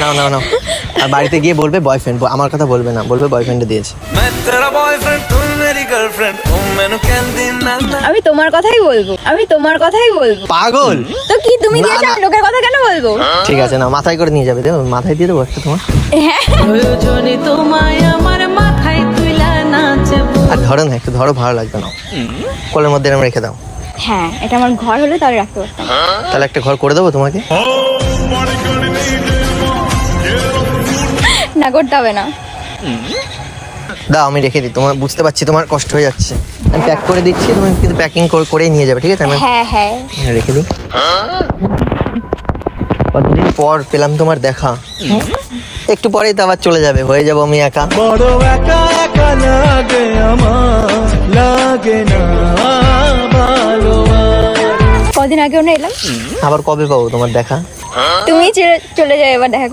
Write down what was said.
নাও নাও নাও। আর বাড়িতে গিয়ে বলবে বয়ফ্রেন্ড, আমার কথা বলবে না, বলবে বয়ফ্রেন্ডে দিয়েছে। আমি তোমার কথাই বলবো, আমি তোমার কথাই বলবো। পাগল। তো কি তুমি না, দিয়েছো, না। আমি লোকের কথা কেন বলবো? ঠিক আছে না, মাথায় করে নিয়ে যাবে, দেবো মাথায় দিয়ে দেবো একটা তোমার। হ্যাঁ প্রয়োজনে তোমায় আমার মাথায় তুইলা নাচবো। আর ধরো না, একটু ধরো, ভালো লাগবে না। কোলের মধ্যে এরম রেখে দাও। হ্যাঁ, এটা আমার ঘর হলে তাহলে রাখতে পারতাম। তাহলে একটা ঘর করে দেবো তোমাকে। না, করতে হবে না। দাও আমি রেখে দিই, তোমার বুঝতে পারছি তোমার কষ্ট হয়ে যাচ্ছে, আমি প্যাক করে দিচ্ছি, তুমি কিন্তু প্যাকিং করেই নিয়ে যাবে, ঠিক আছে? আমি হ্যাঁ হ্যাঁ, রেখে দিই। কতদিন পর পেলাম তোমার দেখা, একটু পরেই তো আবার চলে যাবে, হয়ে যাবো আমি একা। বড় একা একা লাগে আমার, লাগে না ভালো আর। কদিন আগেও না এলাম, আবার কবে পাবো তোমার দেখা? তুমি চলে যাও এবার দেখা